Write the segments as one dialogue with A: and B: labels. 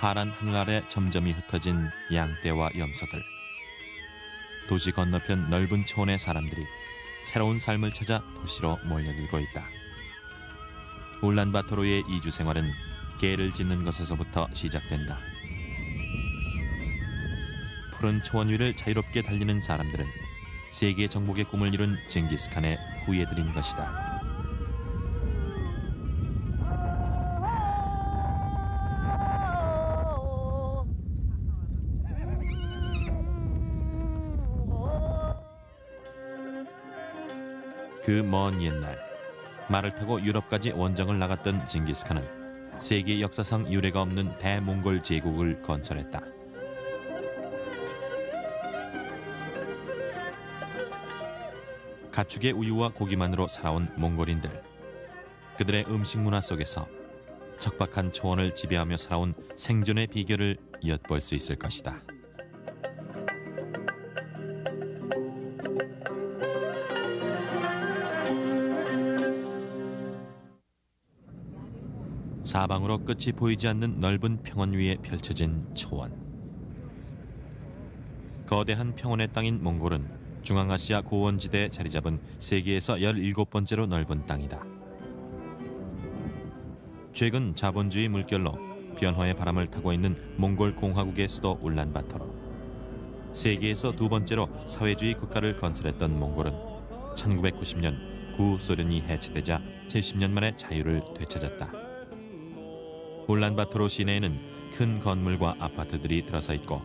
A: 파란 하늘 아래 점점이 흩어진 양떼와 염소들. 도시 건너편 넓은 초원의 사람들이 새로운 삶을 찾아 도시로 몰려들고 있다. 울란바토르의 이주 생활은 개를 짓는 것에서부터 시작된다. 푸른 초원 위를 자유롭게 달리는 사람들은 세계 정복의 꿈을 이룬 징기스칸의 후예들인 것이다. 그 먼 옛날, 말을 타고 유럽까지 원정을 나갔던 징기스칸은 세계 역사상 유례가 없는 대몽골 제국을 건설했다. 가축의 우유와 고기만으로 살아온 몽골인들. 그들의 음식 문화 속에서 척박한 초원을 지배하며 살아온 생존의 비결을 엿볼 수 있을 것이다. 사방으로 끝이 보이지 않는 넓은 평원 위에 펼쳐진 초원. 거대한 평원의 땅인 몽골은 중앙아시아 고원지대에 자리 잡은 세계에서 17번째로 넓은 땅이다. 최근 자본주의 물결로 변화의 바람을 타고 있는 몽골 공화국의 수도 울란바토르. 세계에서 두 번째로 사회주의 국가를 건설했던 몽골은 1990년 구소련이 해체되자 70년 만에 자유를 되찾았다. 울란바토르 시내에는 큰 건물과 아파트들이 들어서 있고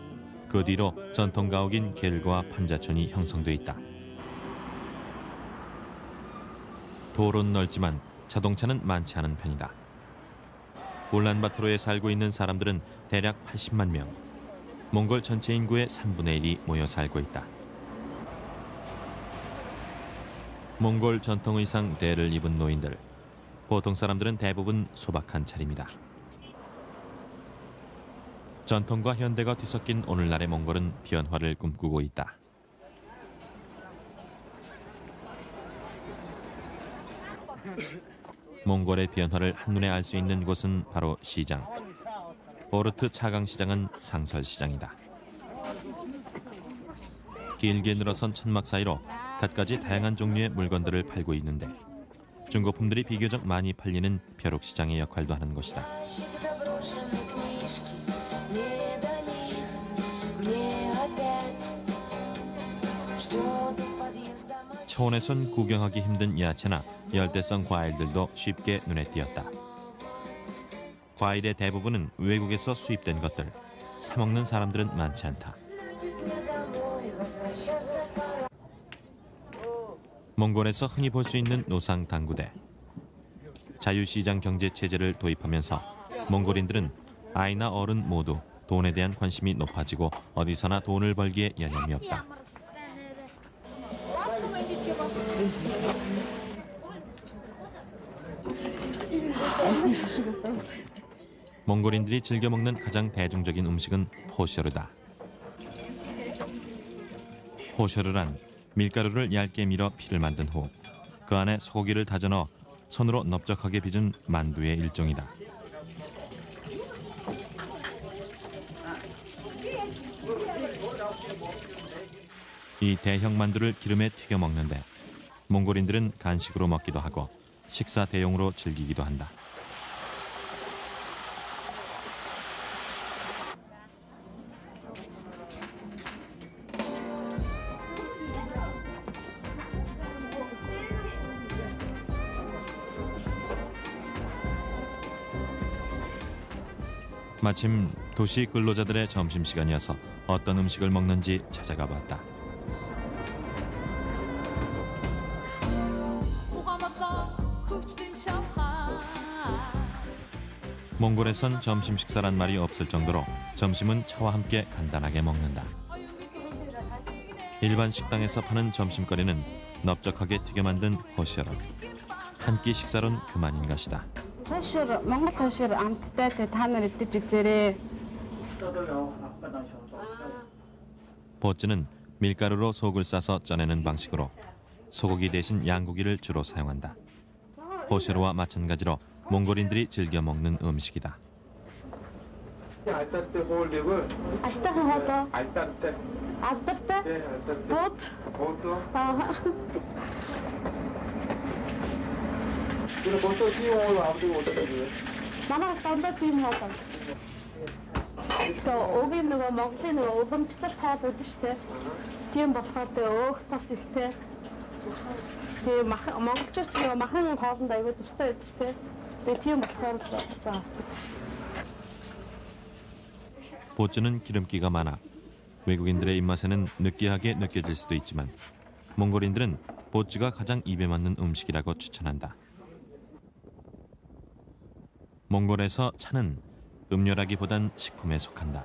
A: 그 뒤로 전통 가옥인 겔과 판자촌이 형성돼 있다. 도로는 넓지만 자동차는 많지 않은 편이다. 울란바토르에 살고 있는 사람들은 대략 80만 명. 몽골 전체 인구의 3분의 1이 모여 살고 있다. 몽골 전통 의상 대를 입은 노인들. 보통 사람들은 대부분 소박한 차림이다. 전통과 현대가 뒤섞인 오늘날의 몽골은 변화를 꿈꾸고 있다. 몽골의 변화를 한눈에 알 수 있는 곳은 바로 시장. 오르트 차강시장은 상설시장이다. 길게 늘어선 천막 사이로 갖가지 다양한 종류의 물건들을 팔고 있는데 중고품들이 비교적 많이 팔리는 벼룩시장의 역할도 하는 곳이다. 초원에선 구경하기 힘든 야채나 열대성 과일들도 쉽게 눈에 띄었다. 과일의 대부분은 외국에서 수입된 것들. 사 먹는 사람들은 많지 않다. 몽골에서 흔히 볼 수 있는 노상 당구대. 자유시장 경제 체제를 도입하면서 몽골인들은 아이나 어른 모두 돈에 대한 관심이 높아지고 어디서나 돈을 벌기에 여념이 없다. 몽골인들이 즐겨 먹는 가장 대중적인 음식은 포셔르다. 포셔르란 밀가루를 얇게 밀어 피를 만든 후 그 안에 소고기를 다져 넣어 손으로 넓적하게 빚은 만두의 일종이다. 이 대형 만두를 기름에 튀겨 먹는데 몽골인들은 간식으로 먹기도 하고 식사 대용으로 즐기기도 한다. 마침 도시 근로자들의 점심시간이어서 어떤 음식을 먹는지 찾아가 봤다. 몽골에선 점심 식사란 말이 없을 정도로 점심은 차와 함께 간단하게 먹는다. 일반 식당에서 파는 점심거리는 넓적하게 튀겨 만든 호셔러. 한 끼 식사론 그만인 것이다. 보츠는 밀가루로 속을 싸서 쪄내는 방식으로 소고기 대신 양고기를 주로 사용한다. 호셔러와 마찬가지로 몽골인들이 즐겨 먹는 음식이다.
B: 알따르테 호울립을
C: 알따르 하다.
B: 알따르테.
C: 알따르테?
B: 네, 알따르테.
C: 보트?
B: 보트.
C: Аа.
B: 그래 보트 지용으로 아무도 어떻게
C: Манайс дандаа тийм хоолой. Тэгээ угийн нөгөө Монголын нөгөө уламжлалт хоол үүдэн штэ. Тийм болохоор тэгээ өөх тас ихтэй. Тэгээ монголчууд ч нөгөө махан хоолнд аягүй дуртай байдаг штэ. Тэгээ тийм болохоор баа.
A: 보츠는 기름기가 많아 외국인들의 입맛에는 느끼하게 느껴질 수도 있지만 몽골인들은 보츠가 가장 입에 맞는 음식이라고 추천한다. 몽골에서 차는 음료라기보단 식품에 속한다.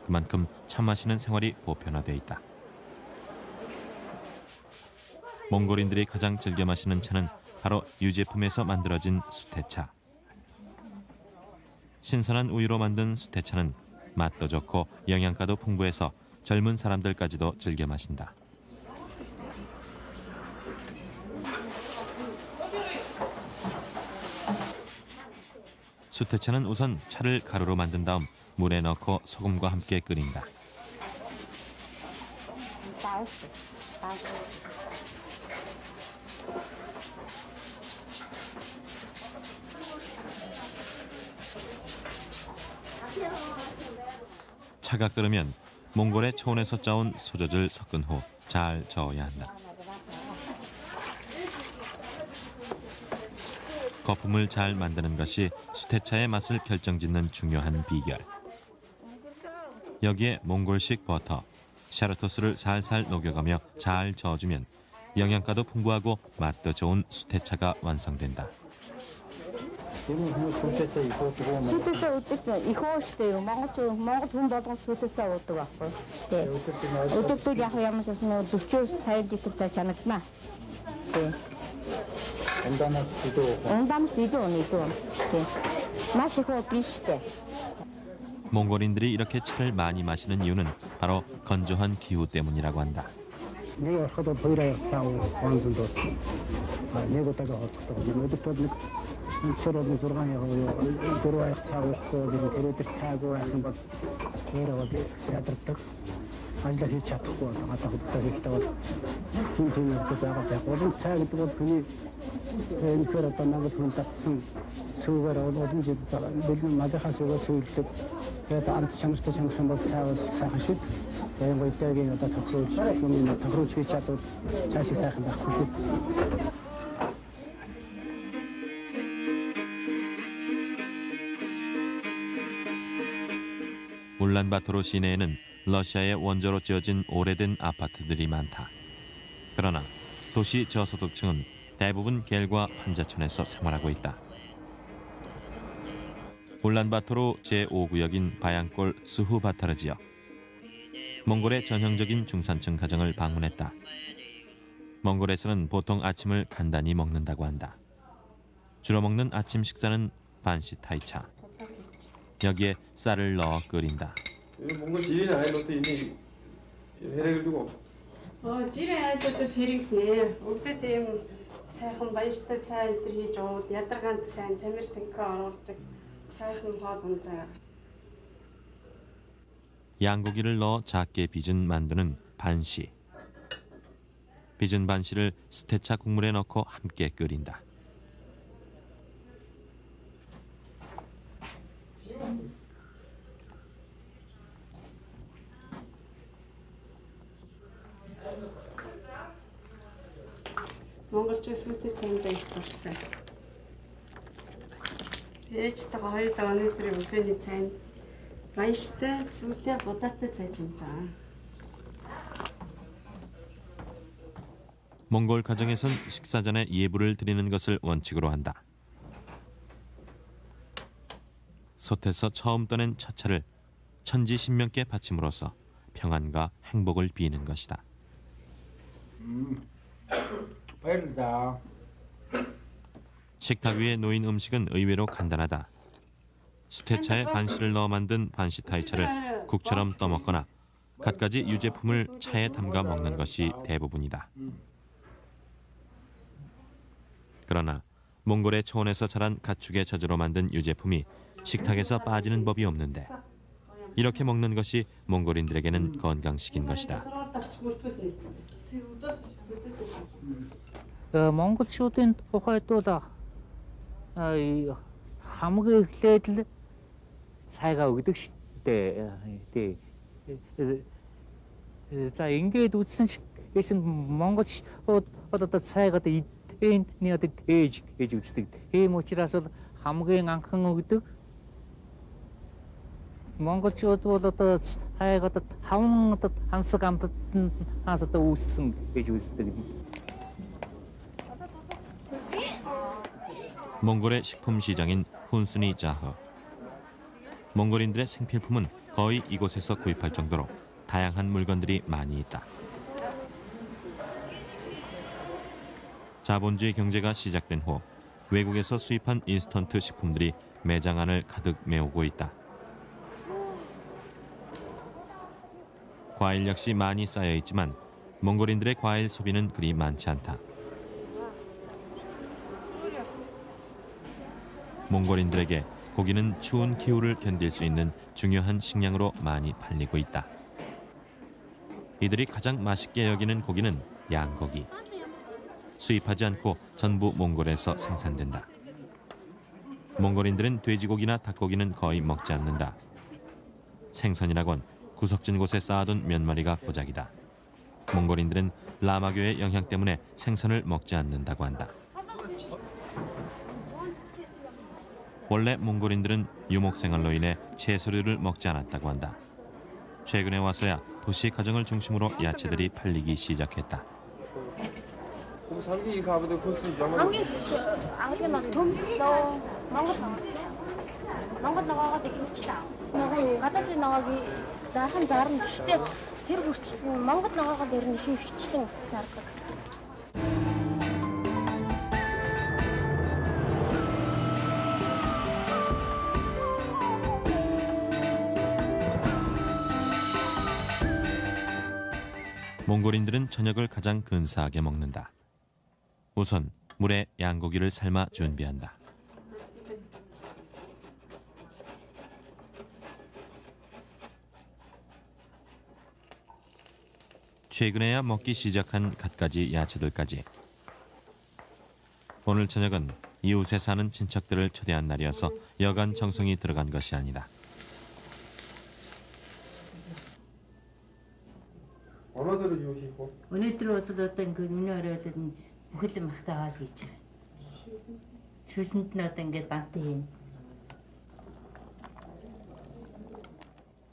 A: 그만큼 차 마시는 생활이 보편화돼 있다. 몽골인들이 가장 즐겨 마시는 차는 바로 유제품에서 만들어진 수태차. 신선한 우유로 만든 수태차는 맛도 좋고 영양가도 풍부해서 젊은 사람들까지도 즐겨 마신다. 수태차는 우선 차를 가루로 만든 다음 물에 넣고 소금과 함께 끓인다. 차가 끓으면 몽골의 초원에서 짜온 소젖을 섞은 후 잘 저어야 한다. 거품을 잘 만드는 것이 수태차의 맛을 결정짓는 중요한 비결. 여기에 몽골식 버터, 샤르토스를 살살 녹여가며 잘 저어주면 영양가도 풍부하고 맛도 좋은 수태차가 완성된다.
C: 수태차 уудаг их ууштай юу Монгол хүн болгон 수태차 уудаг байхгүй. Тий. Өдөртөө яг ямар ч нэг 40-50 литр цаа чанагдана. Тий. 온담 씨도 오니도. Тий. 맛이 호흡이 штэ.
A: 몽골인들이 이렇게 차를 많이 마시는 이유는 바로 건조한 기후 때문이라고 한다. 울란바토르 시내에는 러시아의 원조로 지어진 오래된 아파트들이 많다. 그러나 도시 저소득층은 대부분 겔과 판자촌에서 생활하고 있다. 울란바토르 제5구역인 바양골 수후바타르 지역. 몽골의 전형적인 중산층 가정을 방문했다. 몽골에서는 보통 아침을 간단히 먹는다고 한다. 주로 먹는 아침 식사는 반시타이차. 여기에 쌀을 넣어 끓인다.
B: 몽골 지리는 아예 너도 이미 해를 두고.
D: 지리 아이도 хэрэглэнэ. Өглөө тийм сайхан баяртай цай энэ хийж ууд, ядаргаанд сайн тамир тэнхээ оруулдаг. сайхан хоол ундаг.
A: 양고기를 넣어 작게 빚은 만두는 반시. 빚은 반시를 수태차 국물에 넣고 함께 끓인다.
D: монголчууд сүтэ цайндаа их дуртай. Ээжтэйгээ хоёулаа өнөөдрийн өглөөний цайнд баяртай сүтэ будаатай цай чимжаа.
A: 몽골 가정에선 식사 전에 예불을 드리는 것을 원칙으로 한다. 솥에서 처음 떠낸 첫 차를 천지신명께 바침으로써 평안과 행복을 비는 것이다. 식탁 위에 놓인 음식은 의외로 간단하다. 수태차에 반시를 넣어 만든 반시타이차를 국처럼 떠먹거나 갖가지 유제품을 차에 담가 먹는 것이 대부분이다. 그러나 몽골의 초원에서 자란 가축의 젖으로 만든 유제품이 식탁에서 빠지는 법이 없는데 이렇게 먹는 것이 몽골인들에게는 건강식인 것이다.
E: монголчуудын тухайд бол хамгийн эхлээд л цайгаа өгдөг шүү дээ. За ингээд үтсэн шиг гэсэн монголчууд одоо цайг одоо эдний одоо ээж үздэг. Ийм учраас бол хамгийн анхан өгдөг. монголчууд бол одоо цайг одоо 5 одоо хансаг амтнаас одоо үүссэн гэж үздэг.
A: 몽골의 식품 시장인 훈스니 자허. 몽골인들의 생필품은 거의 이곳에서 구입할 정도로 다양한 물건들이 많이 있다. 자본주의 경제가 시작된 후 외국에서 수입한 인스턴트 식품들이 매장 안을 가득 메우고 있다. 과일 역시 많이 쌓여 있지만 몽골인들의 과일 소비는 그리 많지 않다. 몽골인들에게 고기는 추운 기후를 견딜 수 있는 중요한 식량으로 많이 팔리고 있다. 이들이 가장 맛있게 여기는 고기는 양고기. 수입하지 않고 전부 몽골에서 생산된다. 몽골인들은 돼지고기나 닭고기는 거의 먹지 않는다. 생선이라곤 구석진 곳에 쌓아둔 몇 마리가 고작이다. 몽골인들은 라마교의 영향 때문에 생선을 먹지 않는다고 한다. 원래 몽골인들은 유목생활로 인해 채소류를 먹지 않았다고 한다. 최근에 와서야 도시 가정을 중심으로 야채들이 팔리기 시작했다.
B: 상기 가보도 볼수 있잖아.
F: 안개 막 돈스도 Монгол ногоогоо ихэвчлээ. Нөгөө гадаадын ногоог зархан зарна гэхдээ тэр хүртэл Монгол ногоогоо дээр нь ихэвчлэн зардаг.
A: 몽골인들은 저녁을 가장 근사하게 먹는다. 우선 물에 양고기를 삶아 준비한다. 최근에야 먹기 시작한 갖가지 야채들까지. 오늘 저녁은 이웃에 사는 친척들을 초대한 날이어서 여간 정성이 들어간 것이 아니다.
B: 얼마들을 유시고?
G: өнөөдөр бол одоо ингээд өнөө оройд бүхэл юм хатаагаад хийж байгаа. Шүлэнд нь одоо ингээд бант хийн.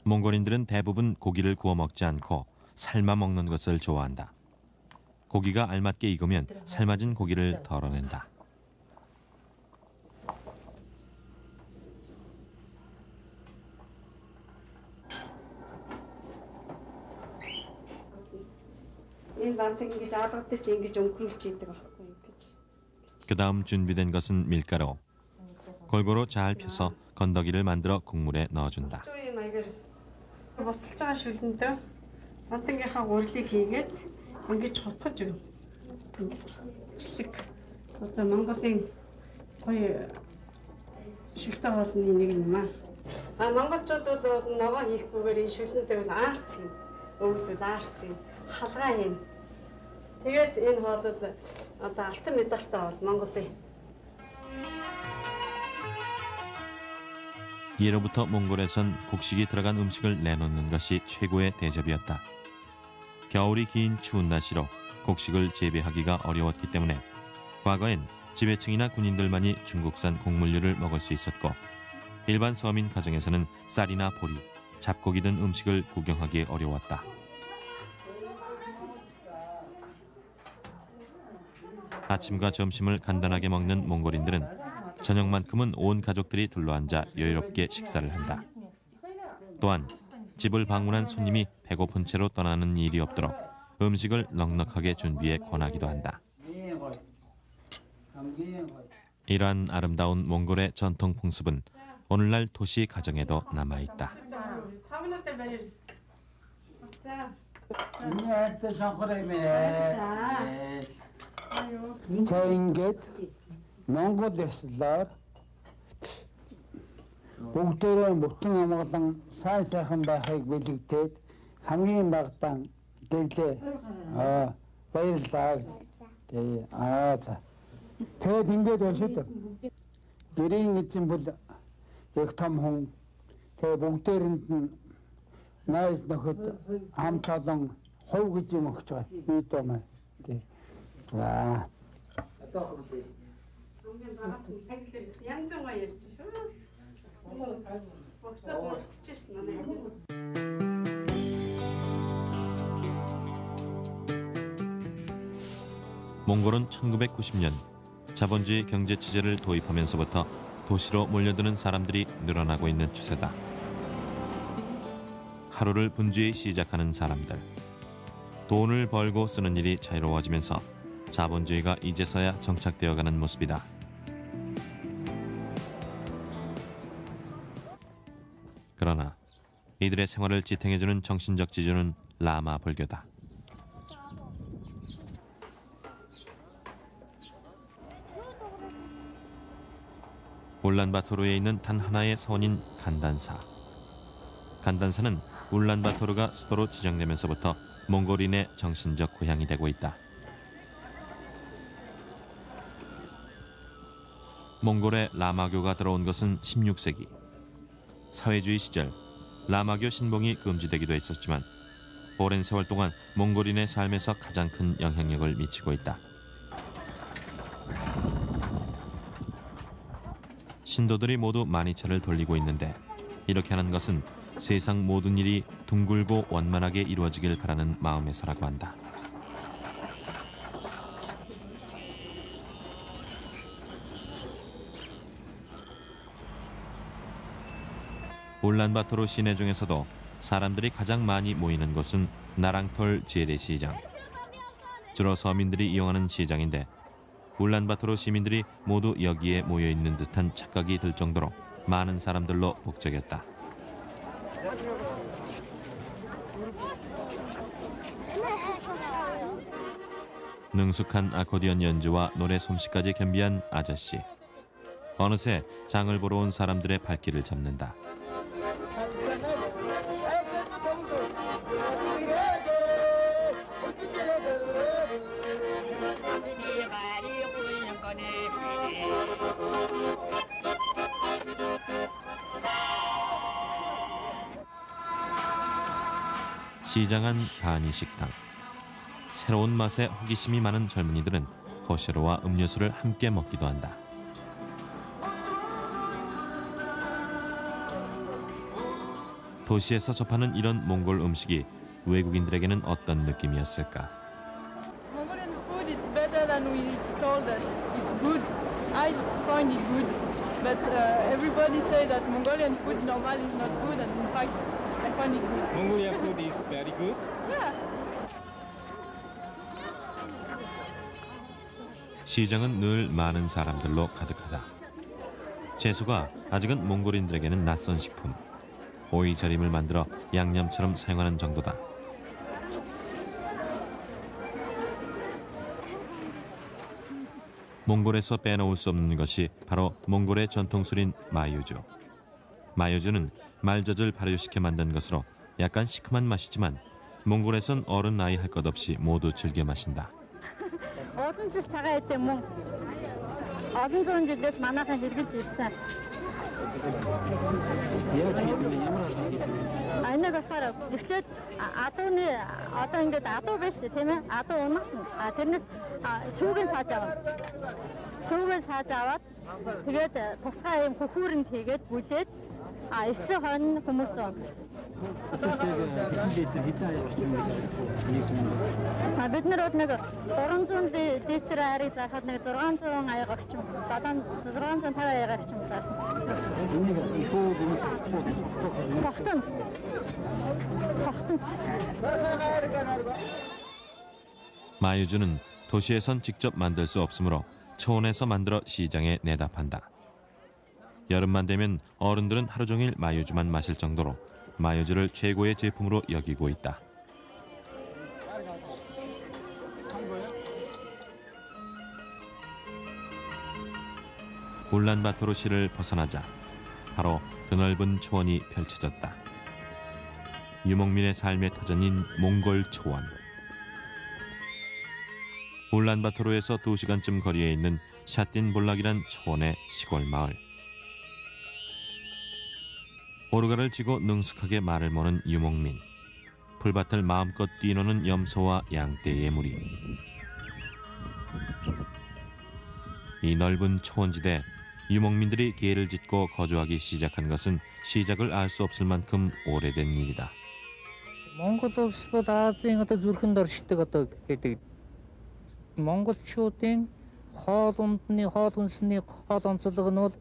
A: 몽골인들은 대부분 고기를 구워 먹지 않고 삶아 먹는 것을 좋아한다. 고기가 알맞게 익으면 삶아진 고기를 덜어낸다. 그 다음 준비된 것은 밀가루. 골고루 잘 펴서 건더기를 만들어 국물에 넣어준다.
D: буцалж байгаа шүлэндээ бантангийнхаа гурилыг хийгээд ингэж хутгаж өгнө. Ингэж члэг. Одоо Монголын гоё шүлтэй хоолны нэг юм аа. Монголчууд бол ногоо хийхгүйгээр энэ шүлэндээ бол аарц юм. Өвлөл аарц юм. Халгаа юм. Тэгээд энэ хоол бол одоо алтан медальтай бол Монголын.
A: 예로부터 몽골에선 곡식이 들어간 음식을 내놓는 것이 최고의 대접이었다. 겨울이 긴 추운 날씨로 곡식을 재배하기가 어려웠기 때문에 과거엔 지배층이나 군인들만이 중국산 곡물류를 먹을 수 있었고 일반 서민 가정에서는 쌀이나 보리, 잡곡이 든 음식을 구경하기 어려웠다. 아침과 점심을 간단하게 먹는 몽골인들은 저녁만큼은 온 가족들이 둘러앉아 여유롭게 식사를 한다. 또한 집을 방문한 손님이 배고픈 채로 떠나는 일이 없도록 음식을 넉넉하게 준비해 권하기도 한다. 이러한 아름다운 몽골의 전통 풍습은 오늘날 도시 가정에도 남아있다.
H: За ингээд Монгол ёслоор бүгдээрээ бүтэн амгалан сайн сайхан байхыг бэлэгдээд хамгийн багтаан дэглээ. Баярлалаа. За. Тэгэд ингэж уншид. Гэрийн эзэн бол их том хүн. Тэгээ бүгдээрэнд нь найз нөхөд хамт олон хувь гэж юм өгч байгаа. Би дэмэ. За.
D: хамгийн багаас нь хайхлаар янз бүрийн ярьж шүү. Бүгд уулзчихсан манай.
A: 몽골은 1990년 자본주의 경제 체제를 도입하면서부터 도시로 몰려드는 사람들이 늘어나고 있는 추세다. 하루를 분주히 시작하는 사람들. 돈을 벌고 쓰는 일이 자유로워지면서 자본주의가 이제서야 정착되어가는 모습이다. 그러나 이들의 생활을 지탱해주는 정신적 지주는 라마 불교다. 울란바토르에 있는 단 하나의 사원인 간단사. 간단사는 울란바토르가 수도로 지정되면서부터 몽골인의 정신적 고향이 되고 있다. 몽골에 라마교가 들어온 것은 16세기. 사회주의 시절 라마교 신봉이 금지되기도 했었지만 오랜 세월 동안 몽골인의 삶에서 가장 큰 영향력을 미치고 있다. 신도들이 모두 만이차를 돌리고 있는데 이렇게 하는 것은 세상 모든 일이 둥글고 원만하게 이루어지길 바라는 마음에서라고 한다. 울란바토르 시내 중에서도 사람들이 가장 많이 모이는 곳은 나랑톨 재래시장. 주로 서민들이 이용하는 시장인데 울란바토르 시민들이 모두 여기에 모여있는 듯한 착각이 들 정도로 많은 사람들로 북적였다. 능숙한 아코디언 연주와 노래 솜씨까지 겸비한 아저씨. 어느새 장을 보러 온 사람들의 발길을 잡는다. 시장한 가니 식당. 새로운 맛에 호기심이 많은 젊은이들은 호시로와 음료수를 함께 먹기도 한다. 도시에서 접하는 이런 몽골 음식이 외국인들에게는 어떤 느낌이었을까?
I: Mongolian food is better than we told us. It's good. I find it good. But everybody says that Mongolian food normal is not good, and in fact, I find it good.
J: Mongolian food is very good.
I: Yeah.
A: 시장은 늘 많은 사람들로 가득하다. 채소가 아직은 몽골인들에게는 낯선 식품. 오이 절임을 만들어 양념처럼 사용하는 정도다. 몽골에서 빼놓을 수 없는 것이 바로 몽골의 전통술인 마유주. 마유주는 말젖을 발효시켜 만든 것으로 약간 시큼한 맛이지만 몽골에선 어른 나이 할 것 없이 모두 즐겨 마신다.
C: Олон жил цагаан эдээ мөн олон зуун жилээс манайхан хэрэгжилж ирсэн. Энийг болохоор эхлээд адууны одоо ингээд адуу байж тийм ээ адуу унагсан. Тэрнээс шүүгэн сааж аваад шүүгэн сааж аваад тэгээд тусгай юм хөхүүрэнд хийгээд бүлээд эсээ хойно хүмүүс бид нар нэг 300 литр айрыг заахад нэг 600 аяга орчим 650 аяга орчим заах. Сохтон.
A: 마유주는 도시에선 직접 만들 수 없으므로 초원에서 만들어 시장에 내다 판다. 여름만 되면 어른들은 하루 종일 마유주만 마실 정도로 마유주를 최고의 제품으로 여기고 있다. 울란바토르 시를 벗어나자 바로 드넓은 초원이 펼쳐졌다. 유목민의 삶의 터전인 몽골 초원. 울란바토르에서 2시간쯤 거리에 있는 샤틴 볼락이란 초원의 시골 마을. 오르가를 쥐고 능숙하게 말을 모는 유목민. 풀밭을 마음껏 뛰노는 염소와 양떼의 무리. 이 넓은 초원지대 유목민들이 계를 짓고 거주하기 시작한 것은 시작을 알 수 없을 만큼 오래된 일이다.
E: Монгол улс бол Азийн одоо зүрхэнд оршдог одоо гэдэг монголчуудын хоол хүнсний хоол онцлог нь бол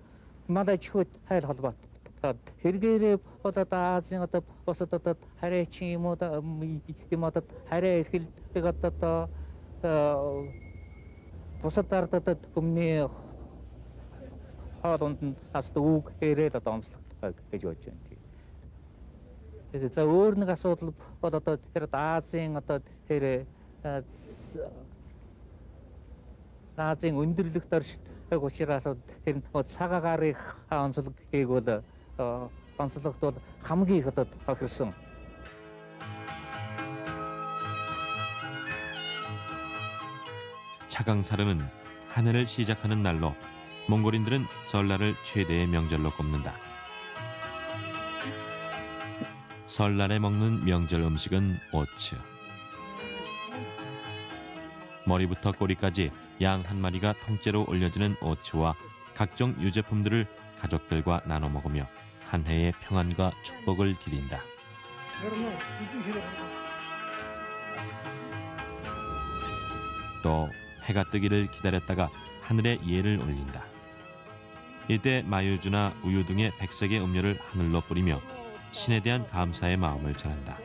E: мал аж ахуйд хайр холбоотой. Хэрэгээрээ бол одоо Азийн одоо бусад одоо харайчин юм уу одоо харай эрхэлдэг одоо бусад ард одоо өмнө хоолнд бас үг хэрэл одоо онцлогтой гэж бодож байна. Тэгээд за өөр нэг асуудал бол одоо тэр Азийн одоо тэр Азийн өндөрлөгт оршдог учраас тэр цагаагарыг онцлогийг бол онцлогт бол хамгийн их одоо тохирсон.
A: 차강사르는 한 해를 시작하는 날로 몽골인들은 설날을 최대의 명절로 꼽는다. 설날에 먹는 명절 음식은 오츠. 머리부터 꼬리까지 양 한 마리가 통째로 올려지는 오츠와 각종 유제품들을 가족들과 나눠 먹으며 한 해의 평안과 축복을 기린다. 또 해가 뜨기를 기다렸다가 하늘에 예를 올린다. 이때 마유주나 우유 등의 백색의 음료를 하늘로 뿌리며 신에 대한 감사의 마음을 전한다.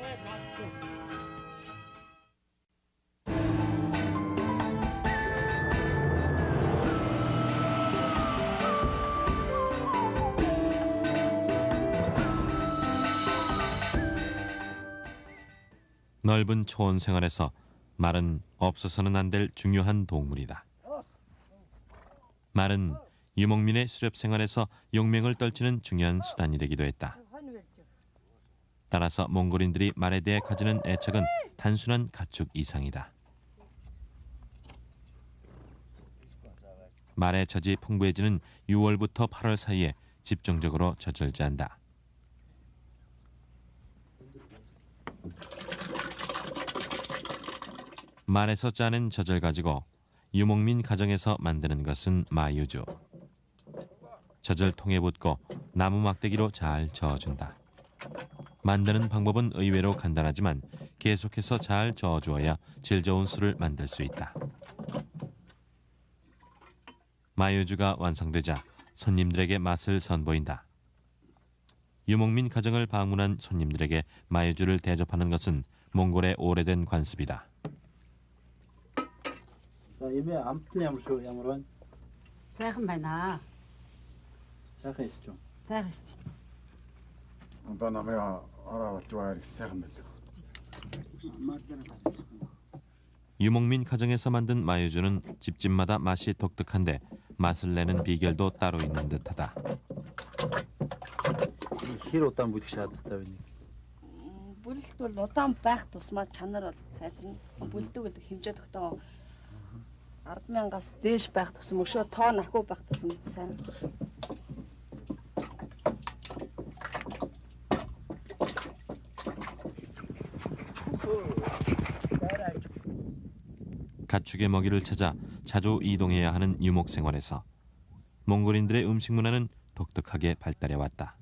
A: 넓은 초원 생활에서 말은 없어서는 안 될 중요한 동물이다. 말은 유목민의 수렵 생활에서 용맹을 떨치는 중요한 수단이 되기도 했다. 따라서 몽골인들이 말에 대해 가지는 애착은 단순한 가축 이상이다. 말의 젖이 풍부해지는 6월부터 8월 사이에 집중적으로 젖을 짠다. 말에서 짜낸 젖을 가지고 유목민 가정에서 만드는 것은 마유주. 젖을 통에 붓고 나무 막대기로 잘 저어준다. 만드는 방법은 의외로 간단하지만 계속해서 잘 저어주어야 질 좋은 술을 만들 수 있다. 마유주가 완성되자 손님들에게 맛을 선보인다. 유목민 가정을 방문한 손님들에게 마유주를 대접하는 것은 몽골의 오래된 관습이다.
J: 예매 아무튼 ямар 원?
D: сайхан байна.
J: сайхан 있죠.
D: сайхан 있지.
K: Одоо намайг ороод байгаа их сайхан байлаа.
A: 유목민 가정에서 만든 마유주는 집집마다 맛이 독특한데 맛을 내는 비결도 따로 있는 듯하다.
J: хэр удаан бүлэх шаардлагатай байна?
C: Бүлэлт бол удаан байх тусмаа чанар сайжирна. Бүлдэг гэдэг хэмжээ тогтоо 10,000-аас дээш байх тусам өшөө тоон ахуй байх тусам сайн.
A: 가축의 먹이를 찾아 자주 이동해야 하는 유목 생활에서 몽골인들의 음식 문화는 독특하게 발달해 왔다.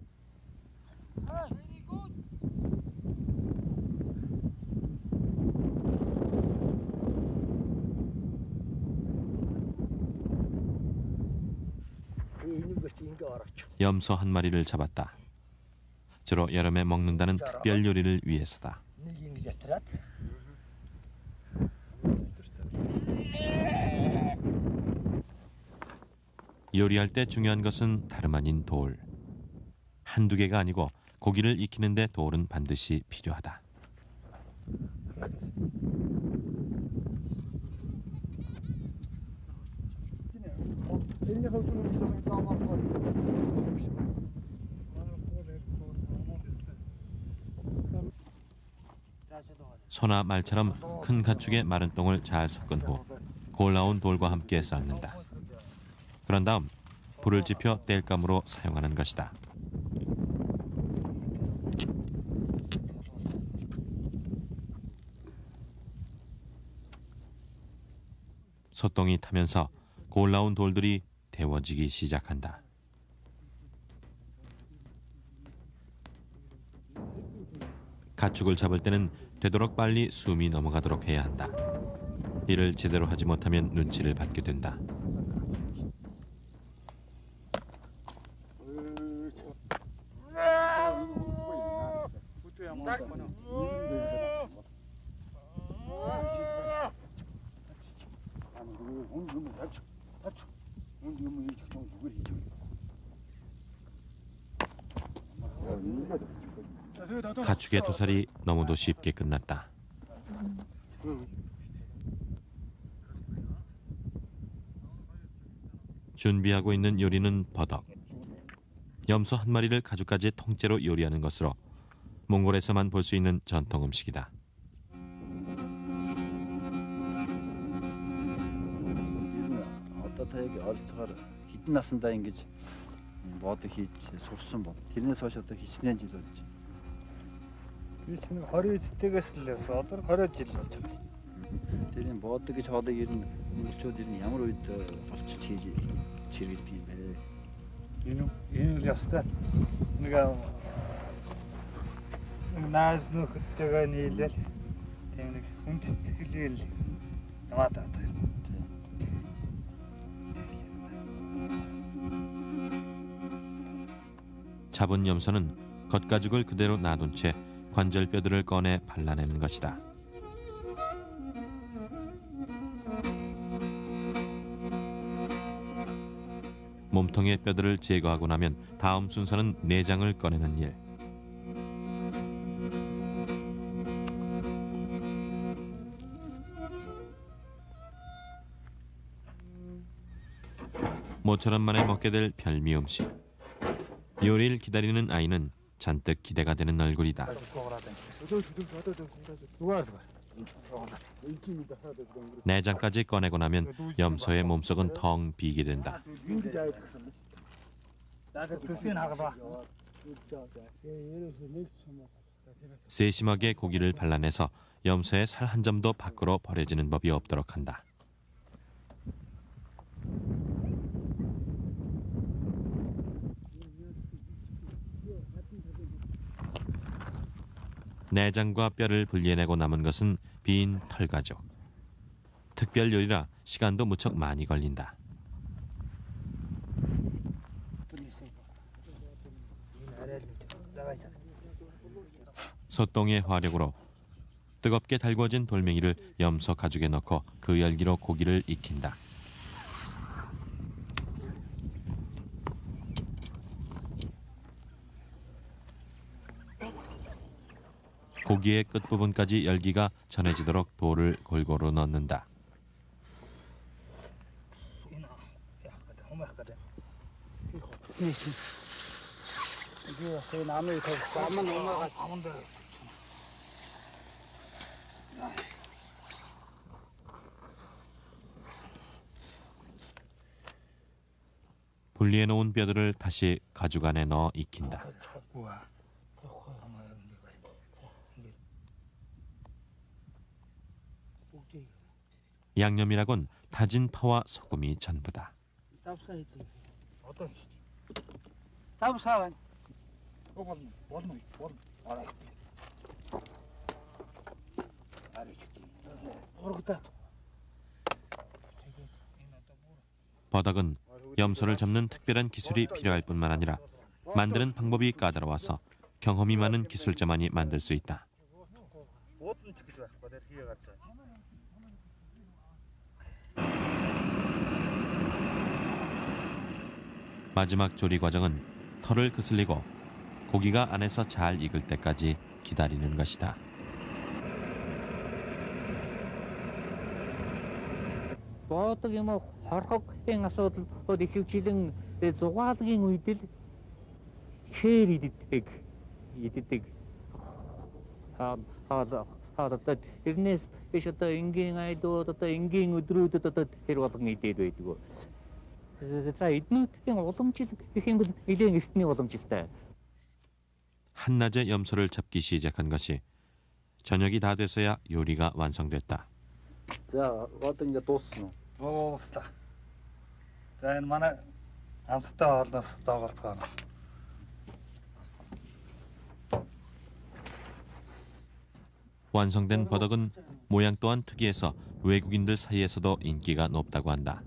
A: 염소 한 마리를 잡았다. 주로 여름에 먹는다는 특별 요리를 위해서다. 요리할 때 중요한 것은 다름 아닌 돌. 한두 개가 아니고 고기를 익히는데 돌은 반드시 필요하다. 소나 말처럼 큰 가축의 마른 똥을 잘 섞은 후 골라온 돌과 함께 쌓는다. 그런 다음 불을 지펴 땔감으로 사용하는 것이다. 소똥이 타면서 골라온 돌들이 데워지기 시작한다. 가축을 잡을 때는 되도록 빨리 숨이 넘어가도록 해야 한다. 이를 제대로 하지 못하면 눈치를 받게 된다. 가축의 도살이 너무도 쉽게 끝났다. 준비하고 있는 요리는 버덕. 염소 한 마리를 가죽가지의 통째로 요리하는 것으로 몽골에서만 볼 수 있는 전통 음식이다.
J: 어떻게 얼떨 хитэн насандаа ингэж бод хийж сурсан бод. Тэрнээс хойш одоо хичнээн жил болж байна.
H: Би чинь 20 тэтгэс л одоо 20 жил болж байгаа.
J: Тэрийн бод гэж хоолыг ер нь монголчууд ер нь ямар үед болчих хийж чиргэлдэг юм бэ?
H: Энэ л ястай. Нэг наас нөхөдтэйгээ нийлээл тийм нэг хүндэт хэлээл яваад байгаа.
A: 잡은 염소는 겉가죽을 그대로 놔둔 채 관절뼈들을 꺼내 발라내는 것이다. 몸통의 뼈들을 제거하고 나면 다음 순서는 내장을 꺼내는 일. 모처럼 만에 먹게 될 별미 음식. 요리를 기다리는 아이는 잔뜩 기대가 되는 얼굴이다. 내장까지 꺼내고 나면 염소의 몸속은 텅 비게 된다. 세심하게 고기를 발라내서 염소의 살 한 점도 밖으로 버려지는 법이 없도록 한다. 내장과 뼈를 분리해내고 남은 것은 빈 털가죽. 특별 요리라 시간도 무척 많이 걸린다. 소똥의 화력으로 뜨겁게 달구어진 돌멩이를 염소 가죽에 넣고 그 열기로 고기를 익힌다. 고기의 끝부분까지 열기가 전해지도록 돌을 골고루 넣는다. 분리해놓은 뼈들을 다시 가죽 안에 넣어 익힌다. 양념이라곤 다진 파와 소금이 전부다. 버덕은 염소를 잡는 특별한 기술이 필요할 뿐만 아니라 만드는 방법이 까다로워서 경험이 많은 기술자만이 만들 수 있다. 마지막 조리 과정은 털을 그슬리고 고기가 안에서 잘 익을 때까지 기다리는 것이다.
E: Бодог юм уу хорхогийн асуудал ихэвчлэн зугаалгын үед л хээр иддэг хаал одоо эрнээс биш одоо энгийн айлууд одоо энгийн өдрүүдэд одоо тэр болгон идээд байдаг. За эднүүдийн уламжил гэх юм бол нэлээд эртний уламжилтай.
A: 한낮에 염소를 잡기 시작한 것이 저녁이 다 돼서야 요리가 완성됐다.
J: За одоо ингээд дууссан уу?
L: Дуусла. За энэ манай амттай хоолноос зоогоцгоо.
A: 완성된 버덕은 모양 또한 특이해서 외국인들 사이에서도 인기가 높다고 한다.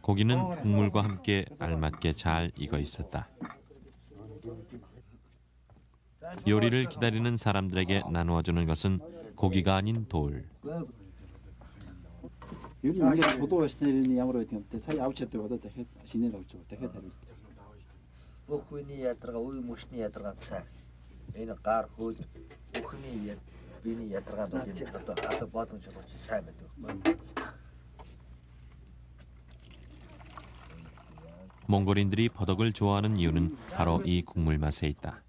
A: 고기는 국물과 함께 알맞게 잘 익어 있었다. 요리를 기다리는 사람들에게 나누어주는 것은 고기가 아닌 돌.
J: Ер нь ингээд бодоо байснаар энэ ямар байдаг юм те сая авч чаддаг одоо дахиад шинээр авч байгаа дахиад хариулт.
M: Бүх хүний ядарга үе мөчний ядаргаанд сайн. Энэ гар хөл бүхний биений ядаргаанд бол энэ одоо бодомж болж сайн байдаг.
A: 몽골인들이 버덕을 좋아하는 이유는 바로 이 국물 맛에 있다.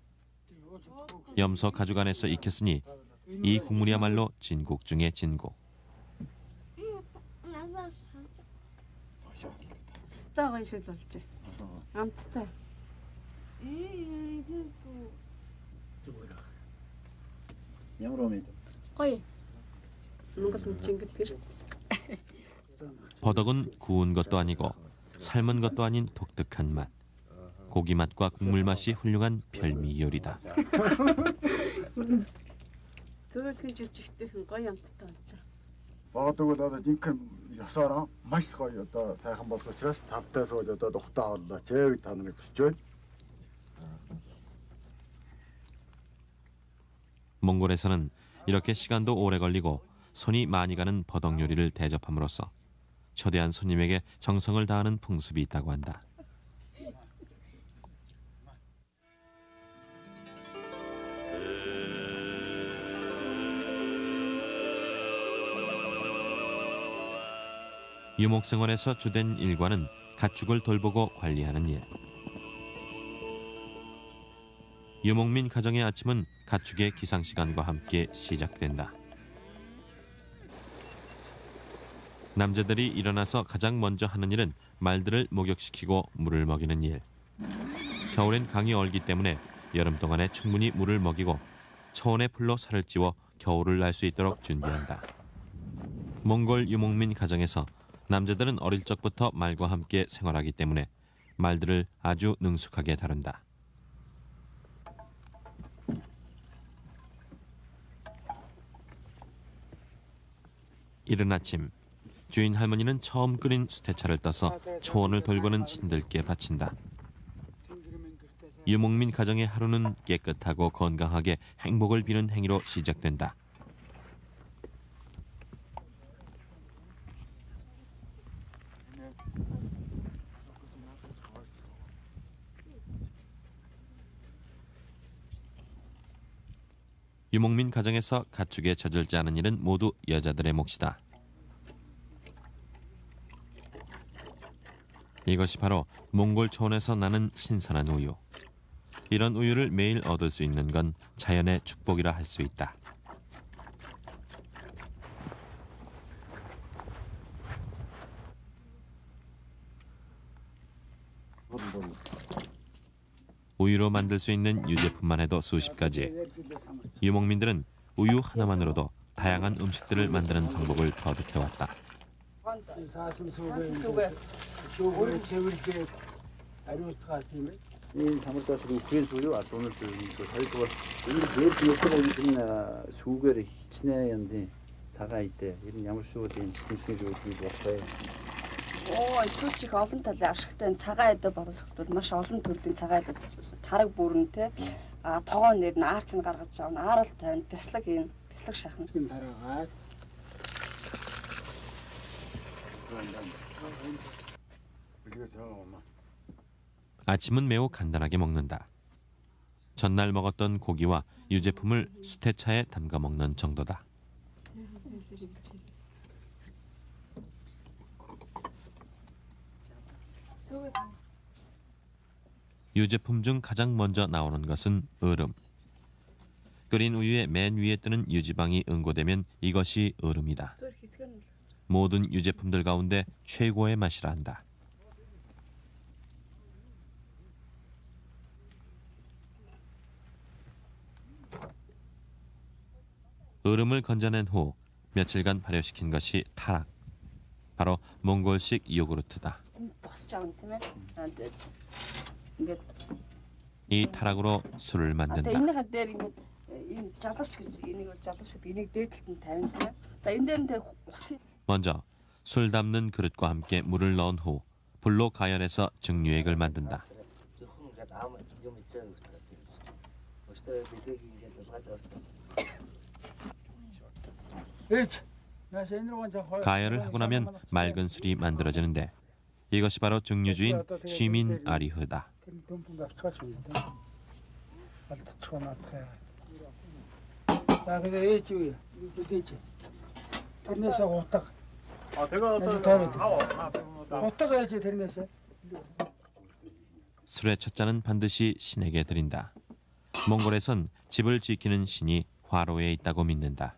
A: 염소 가죽 안에서 익혔으니 이 국물이야말로 진국 중의 진국.
D: Стагаа шил болж. Амттай.
J: Ямар юм бэ?
D: Гоё. Монгол мөчин гэдэг шүү.
A: 버덕은 구운 것도 아니고 삶은 것도 아닌 독특한 맛. 고기 맛과 국물 맛이 훌륭한 별미 요리다.
D: Төөлхөн жижигтэйхэн гоё амттай болж.
K: Баадаг бол одоо жинхэнэ ёсоор маш гоё одоо сайхан болсон учраас тавтай сууж одоо тухтаа боллоо. Чээг та нарыг хүсэж байна.
A: 몽골에서는 이렇게 시간도 오래 걸리고 손이 많이 가는 버덕 요리를 대접함으로써 초대한 손님에게 정성을 다하는 풍습이 있다고 한다. 유목생활에서 주된 일과는 가축을 돌보고 관리하는 일. 유목민 가정의 아침은 가축의 기상시간과 함께 시작된다. 남자들이 일어나서 가장 먼저 하는 일은 말들을 목욕시키고 물을 먹이는 일. 겨울엔 강이 얼기 때문에 여름 동안에 충분히 물을 먹이고 초원의 풀로 살을 찌워 겨울을 날 수 있도록 준비한다. 몽골 유목민 가정에서 남자들은 어릴 적부터 말과 함께 생활하기 때문에 말들을 아주 능숙하게 다룬다. 이른 아침, 주인 할머니는 처음 끓인 수태차를 떠서 초원을 돌보는 신들께 바친다. 유목민 가정의 하루는 깨끗하고 건강하게 행복을 비는 행위로 시작된다. 유목민 가정에서 가축에 젖을지 않은 일은 모두 여자들의 몫이다. 이것이 바로 몽골 초원에서 나는 신선한 우유. 이런 우유를 매일 얻을 수 있는 건 자연의 축복이라 할 수 있다. 우유로 만들 수 있는 유제품만 해도 수십 가지. 유목민들은 우유 하나만으로도 다양한 음식들을 만드는 방법을 터득해왔다.
J: Энэ самартай үхрийн суурь адуунаас үүнийг хайгуул энэ дээр биетэй энэ сүүгээр хичнээн янзын цагаан идэ. Ер нь ямар шүүдийн хүнсний үүдийг болтой.
N: Сүүч их олон талын ашигтай цагаан эдэ боловсрол маш олон төрлийн цагаан эдэ тараг бүрэн те тогоон нэр нь аарц нь гаргаж авна, аарал тавина, бяслаг хийн, бяслаг шахна.
A: 아침은 매우 간단하게 먹는다. 전날 먹었던 고기와 유제품을 수태차에 담가 먹는 정도다. 유제품 중 가장 먼저 나오는 것은 얼음. 끓인 우유의 맨 위에 뜨는 유지방이 응고되면 이것이 얼음이다. 모든 유제품들 가운데 최고의 맛이라 한다. 얼음을 건져낸 후 며칠간 발효시킨 것이 타락. 바로 몽골식 요구르트다. 이 타락으로 술을 만든다. 먼저 술 담는 그릇과 함께 물을 넣은 후 불로 가열해서 증류액을 만든다. 가열을 하고 나면 맑은 술이 만들어지는데 이것이 바로 증류주인 쉬민 아리흐다. 술의 첫 잔은 반드시 신에게 드린다. 몽골에선 집을 지키는 신이 화로에 있다고 믿는다.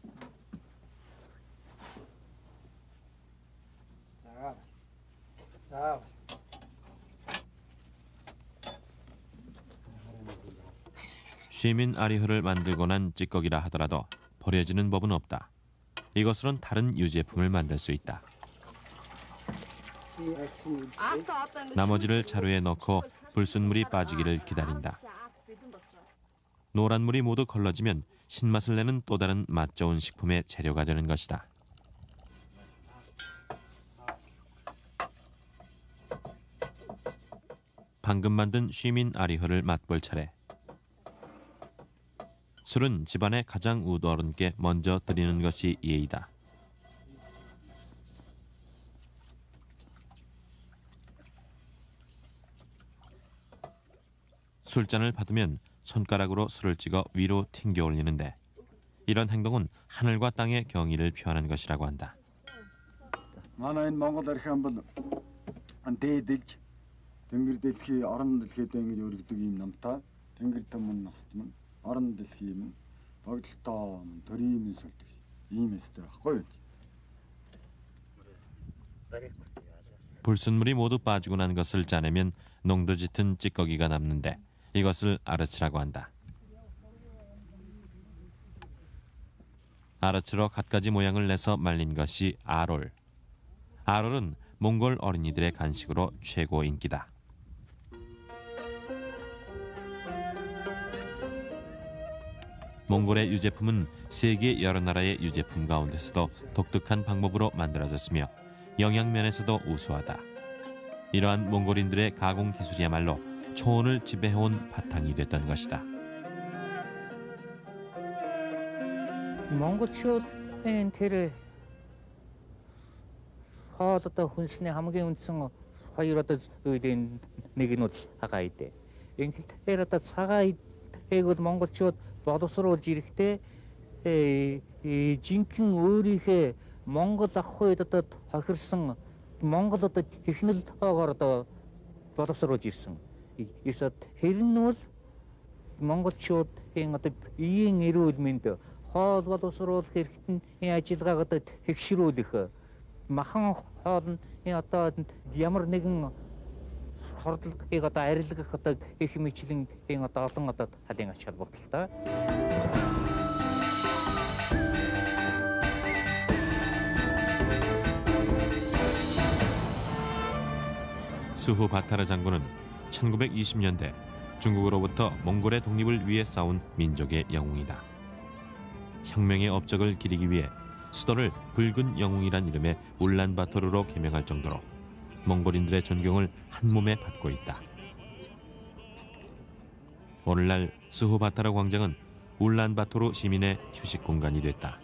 A: 쉬민 아리흐를 만들고 난 찌꺼기라 하더라도 버려지는 법은 없다. 이것으론 다른 유제품을 만들 수 있다. 나머지를 자루에 넣고 불순물이 빠지기를 기다린다. 노란 물이 모두 걸러지면 신맛을 내는 또 다른 맛 좋은 식품의 재료가 되는 것이다. 방금 만든 쉬민 아리흐를 맛볼 차례. 술은 집안의 가장 우두어른께 먼저 드리는 것이 예의다. 술잔을 받으면 손가락으로 술을 찍어 위로 튕겨 올리는데 이런 행동은 하늘과 땅의 경의를 표하는 것이라고 한다.
K: манай энэ Монгол архи амбал дээдэлж тэнгэр дэлхий орон дэлхийд ингэж өргөдөг юм намтай тэнгэр таман настман орон дэлхий юм богдолтой төрийн сүлдэг ийм эстэй байхгүй юу?
A: 불순물이 모두 빠지고 난 것을 짜내면 농도 짙은 찌꺼기가 남는데 이것을 아르츠라고 한다. 아르츠로 갖가지 모양을 내서 말린 것이 아롤. 아롤은 몽골 어린이들의 간식으로 최고 인기다. 몽골의 유제품은 세계 여러 나라의 유제품 가운데서도 독특한 방법으로 만들어졌으며 영양면에서도 우수하다. 이러한 몽골인들의 가공 기술이야말로 초원을 지배해온 바탕이 됐던 것이다.
E: 몽골초엔 тэр хоолтой хүнсний хамгийн үндсэн хоёр үеийн нэг нь цагаан идэ. Ингээд одоо цагаан идэг бол монголчууд боловсруулж ирэхдээ жинхэнэ өөрийнхөө монгол ах үед одоо хохирсон монгол одоо технэл тоогоор одоо боловсруулж ирсэн. Эсвэл хэрнээ бол монголчуудын одоо биеийн эрүүл мэнд хоол боловсруулах хэрэгтэн ажиллагааг одоо тэгшрүүлэх махан хоол нь одоо ямар нэгэн хордлогыг одоо арилгах одоо их мэтлэн одоо олон одоо халын ач холбогдолтой.
A: 수후 바타르 장군은 1920년대 중국으로부터 몽골의 독립을 위해 싸운 민족의 영웅이다. 혁명의 업적을 기리기 위해 수도를 붉은 영웅이란 이름의 울란바토르로 개명할 정도로 몽골인들의 존경을 한몸에 받고 있다. 오늘날 수후 바타르 광장은 울란바토르 시민의 휴식 공간이 됐다.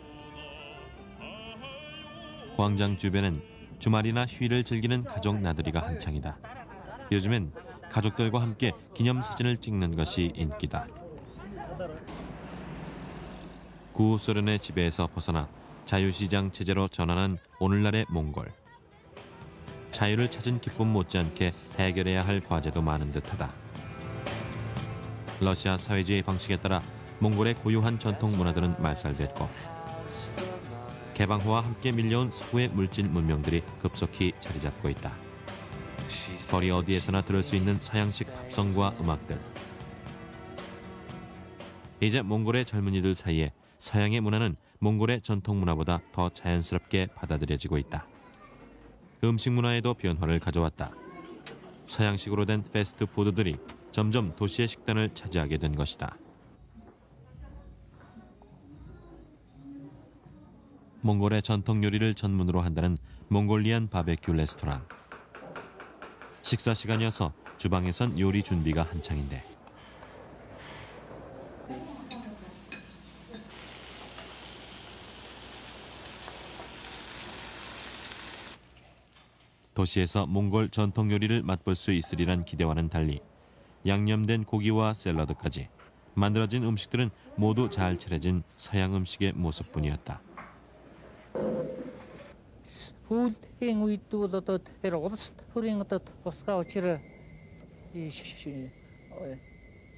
A: 광장 주변엔 주말이나 휴일을 즐기는 가족 나들이가 한창이다. 요즘엔 가족들과 함께 기념사진을 찍는 것이 인기다. 구소련의 지배에서 벗어나 자유시장 체제로 전환한 오늘날의 몽골. 자유를 찾은 기쁨 못지않게 해결해야 할 과제도 많은 듯하다. 러시아 사회주의 방식에 따라 몽골의 고유한 전통 문화들은 말살됐고 개방화와 함께 밀려온 서구의 물질 문명들이 급속히 자리 잡고 있다. 거리 어디에서나 들을 수 있는 서양식 팝송과 음악들. 이제 몽골의 젊은이들 사이에 서양의 문화는 몽골의 전통 문화보다 더 자연스럽게 받아들여지고 있다. 음식 문화에도 변화를 가져왔다. 서양식으로 된 패스트푸드들이 점점 도시의 식단을 차지하게 된 것이다. 몽골의 전통 요리를 전문으로 한다는 몽골리안 바베큐 레스토랑. 식사 시간이어서 주방에선 요리 준비가 한창인데 도시에서 몽골 전통 요리를 맛볼 수 있으리란 기대와는 달리 양념된 고기와 샐러드까지 만들어진 음식들은 모두 잘 차려진 서양 음식의 모습뿐이었다.
E: Хүйлийн үед бол одоо тэр улс төрийн одоо тусгай учраа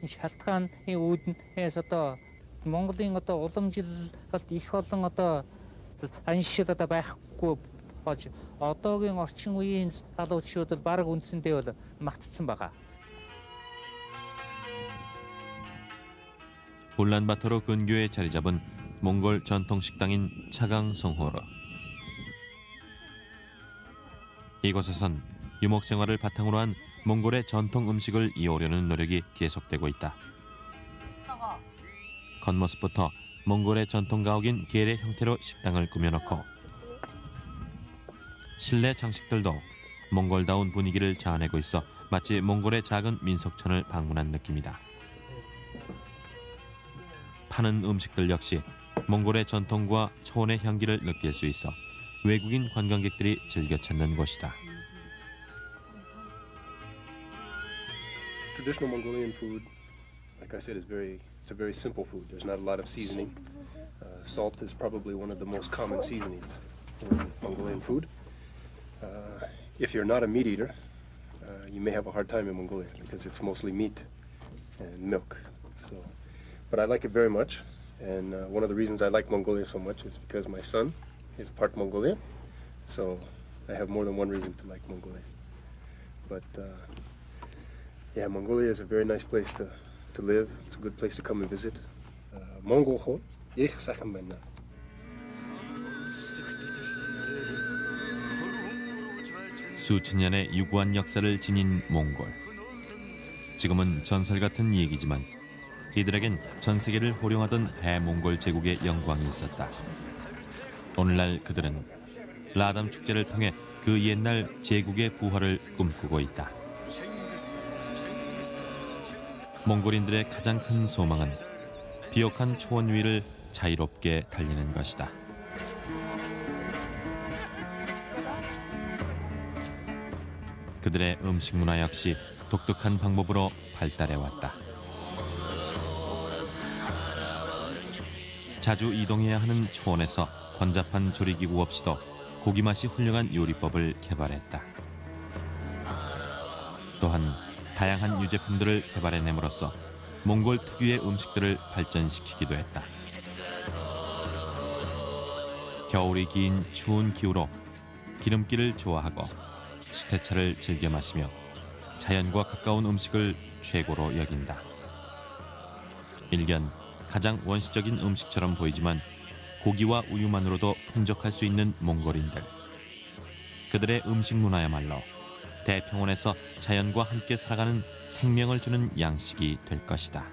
E: шалтгааны үүднээс одоо Монголын одоо уламжилалт их олон одоо аншил одоо байхгүй болж одоогийн орчин үеийн залуучууд бол баг үндсэндээ бол магтцсан байгаа.
A: 울란바토르 근교에 자리 잡은 몽골 전통 식당인 차강송호르. 이곳에선 유목 생활을 바탕으로 한 몽골의 전통 음식을 이어오려는 노력이 계속되고 있다. 겉모습부터 몽골의 전통 가옥인 게레 형태로 식당을 꾸며놓고 실내 장식들도 몽골다운 분위기를 자아내고 있어 마치 몽골의 작은 민속촌을 방문한 느낌이다. 파는 음식들 역시 몽골의 전통과 초원의 향기를 느낄 수 있어 외국인 관광객들이 즐겨 찾는 곳이다.
O: Traditional Mongolian food, like I said, it's a very simple food. There's not a lot of seasoning. Salt is probably one of the most common seasonings in Mongolian food. If you're not a meat eater, you may have a hard time in Mongolia because it's mostly meat and milk. But I like it very much, and one of the reasons I like Mongolia so much is because my son is part Mongolian, so I have more than one reason to like Mongolia. But yeah, Mongolia is a very nice place to live. It's a good place to come and visit. Mongol ich sage mal.
A: 수천 년의 유구한 역사를 지닌 몽골. 지금은 전설 같은 얘기지만 이들에겐 전 세계를 호령하던 대몽골 제국의 영광이 있었다. 오늘날 그들은 라담 축제를 통해 그 옛날 제국의 부활을 꿈꾸고 있다. 몽골인들의 가장 큰 소망은 비옥한 초원 위를 자유롭게 달리는 것이다. 그들의 음식 문화 역시 독특한 방법으로 발달해왔다. 자주 이동해야 하는 초원에서 번잡한 조리기구 없이도 고기 맛이 훌륭한 요리법을 개발했다. 또한 다양한 유제품들을 개발해냄으로써 몽골 특유의 음식들을 발전시키기도 했다. 겨울이 긴 추운 기후로 기름기를 좋아하고 수태차를 즐겨 마시며 자연과 가까운 음식을 최고로 여긴다. 일견 가장 원시적인 음식처럼 보이지만 고기와 우유만으로도 풍족할 수 있는 몽골인들. 그들의 음식 문화야말로 대평원에서 자연과 함께 살아가는 생명을 주는 양식이 될 것이다.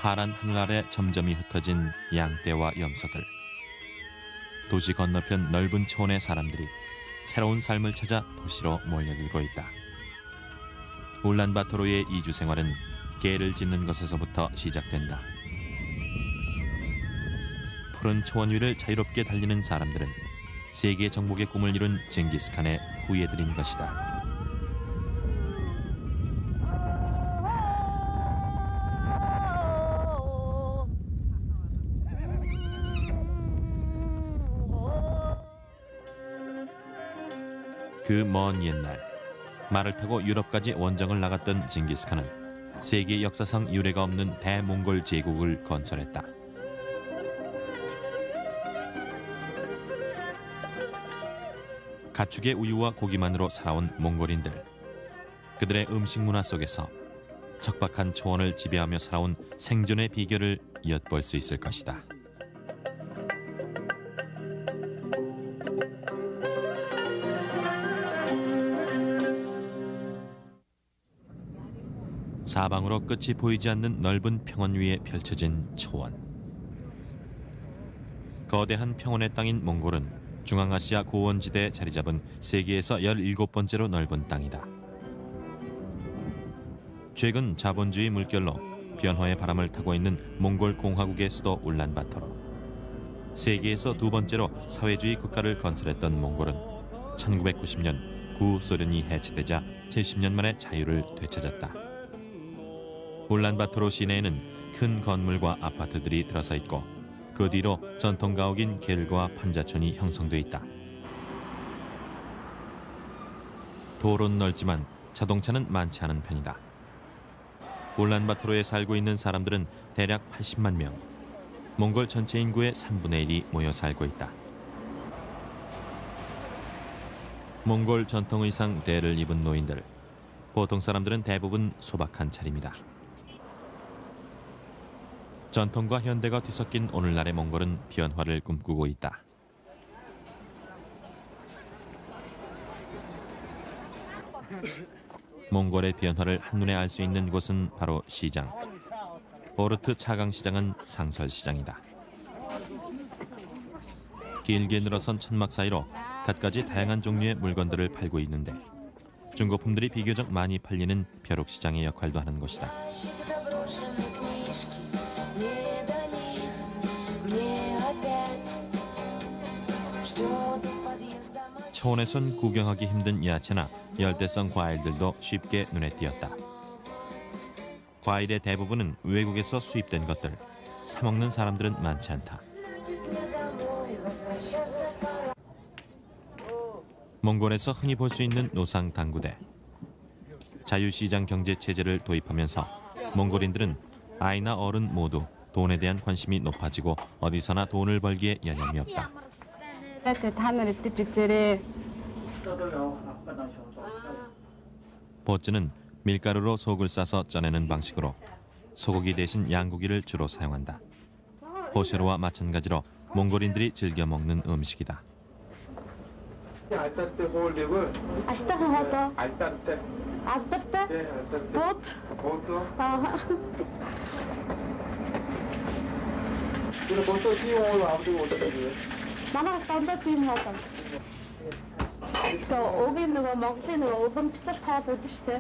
A: 파란 하늘 아래 점점이 흩어진 양떼와 염소들. 도시 건너편 넓은 초원의 사람들이 새로운 삶을 찾아 도시로 몰려들고 있다. 울란바토르의 이주 생활은 개를 짓는 것에서부터 시작된다. 푸른 초원 위를 자유롭게 달리는 사람들은 세계 정복의 꿈을 이룬 징기스칸의 후예들인 것이다. 그 먼 옛날 말을 타고 유럽까지 원정을 나갔던 징기스칸은 세계 역사상 유례가 없는 대몽골 제국을 건설했다. 가축의 우유와 고기만으로 살아온 몽골인들. 그들의 음식 문화 속에서 척박한 초원을 지배하며 살아온 생존의 비결을 엿볼 수 있을 것이다. 사방으로 끝이 보이지 않는 넓은 평원 위에 펼쳐진 초원. 거대한 평원의 땅인 몽골은 중앙아시아 고원지대에 자리 잡은 세계에서 17번째로 넓은 땅이다. 최근 자본주의 물결로 변화의 바람을 타고 있는 몽골 공화국의 수도 울란바토르. 세계에서 두 번째로 사회주의 국가를 건설했던 몽골은 1990년 구소련이 해체되자 70년 만에 자유를 되찾았다. 울란바토르 시내에는 큰 건물과 아파트들이 들어서 있고 그 뒤로 전통 가옥인 겔과 판자촌이 형성돼 있다. 도로는 넓지만 자동차는 많지 않은 편이다. 울란바토르에 살고 있는 사람들은 대략 80만 명. 몽골 전체 인구의 3분의 1이 모여 살고 있다. 몽골 전통 의상 대를 입은 노인들. 보통 사람들은 대부분 소박한 차림이다. 전통과 현대가 뒤섞인 오늘날의 몽골은 변화를 꿈꾸고 있다. 몽골의 변화를 한눈에 알 수 있는 곳은 바로 시장. 보르트 차강시장은 상설시장이다. 길게 늘어선 천막 사이로 갖가지 다양한 종류의 물건들을 팔고 있는데 중고품들이 비교적 많이 팔리는 벼룩시장의 역할도 하는 곳이다. 초원에선 구경하기 힘든 야채나 열대성 과일들도 쉽게 눈에 띄었다. 과일의 대부분은 외국에서 수입된 것들. 사 먹는 사람들은 많지 않다. 몽골에서 흔히 볼 수 있는 노상 당구대. 자유시장 경제 체제를 도입하면서 몽골인들은 아이나 어른 모두 돈에 대한 관심이 높아지고 어디서나 돈을 벌기에 여념이 없다. 보츠는 밀가루로 속을 싸서 쪄내는 방식으로 소고기 대신 양고기를 주로 사용한다. 호세로와 마찬가지로 몽골인들이 즐겨 먹는 음식이다.
B: 알따르테 홀립을 알따르테 보트 그래 보통 시용으로 아무도 오시는
C: Манай стандарт юм хоолой. Тэгээ угийн нөгөө Монголын нөгөө уламжлалт хоол үүдэн штэ.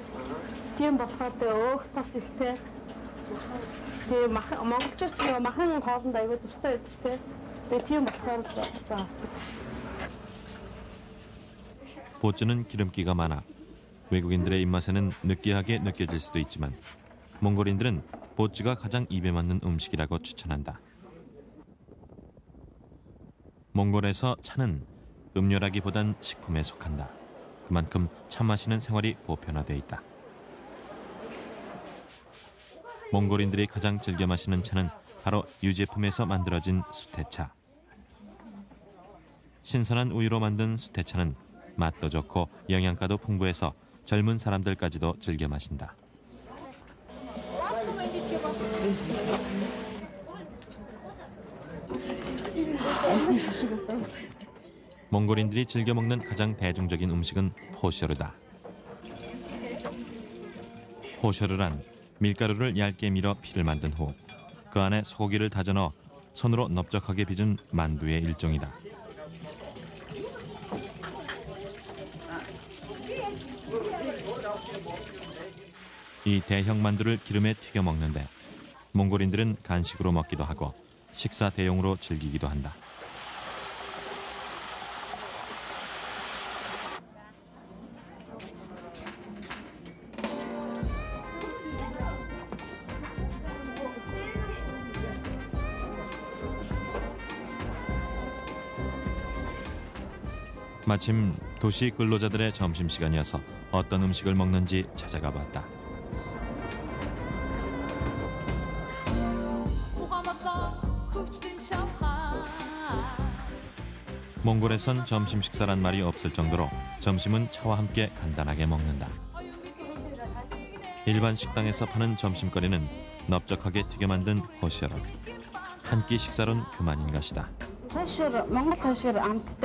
C: Тийм болохоор тэгээ өөх тос ихтэй. Тэгээ монголчууд ч нөгөө махан хоолнд аягүй дуртай байдаг штэ. Тэгээ тийм болохоор
A: 보츠는 기름기가 많아 외국인들의 입맛에는 느끼하게 느껴질 수도 있지만 몽골인들은 보츠가 가장 입에 맞는 음식이라고 추천한다. 몽골에서 차는 음료라기보단 식품에 속한다. 그만큼 차 마시는 생활이 보편화되어 있다. 몽골인들이 가장 즐겨 마시는 차는 바로 유제품에서 만들어진 수태차. 신선한 우유로 만든 수태차는 맛도 좋고 영양가도 풍부해서 젊은 사람들까지도 즐겨 마신다. 몽골인들이 즐겨 먹는 가장 대중적인 음식은 호셔르다. 호셔르란 밀가루를 얇게 밀어 피를 만든 후 그 안에 소고기를 다져 넣어 손으로 넓적하게 빚은 만두의 일종이다. 이 대형 만두를 기름에 튀겨 먹는데 몽골인들은 간식으로 먹기도 하고 식사 대용으로 즐기기도 한다. 마침 도시 근로자들의 점심시간이어서 어떤 음식을 먹는지 찾아가 봤다. 몽골에선 점심 식사란 말이 없을 정도로 점심은 차와 함께 간단하게 먹는다. 일반 식당에서 파는 점심거리는 넓적하게 튀겨 만든 호시락. 한 끼 식사론 그만인 것이다.
C: Монгол хошир амттай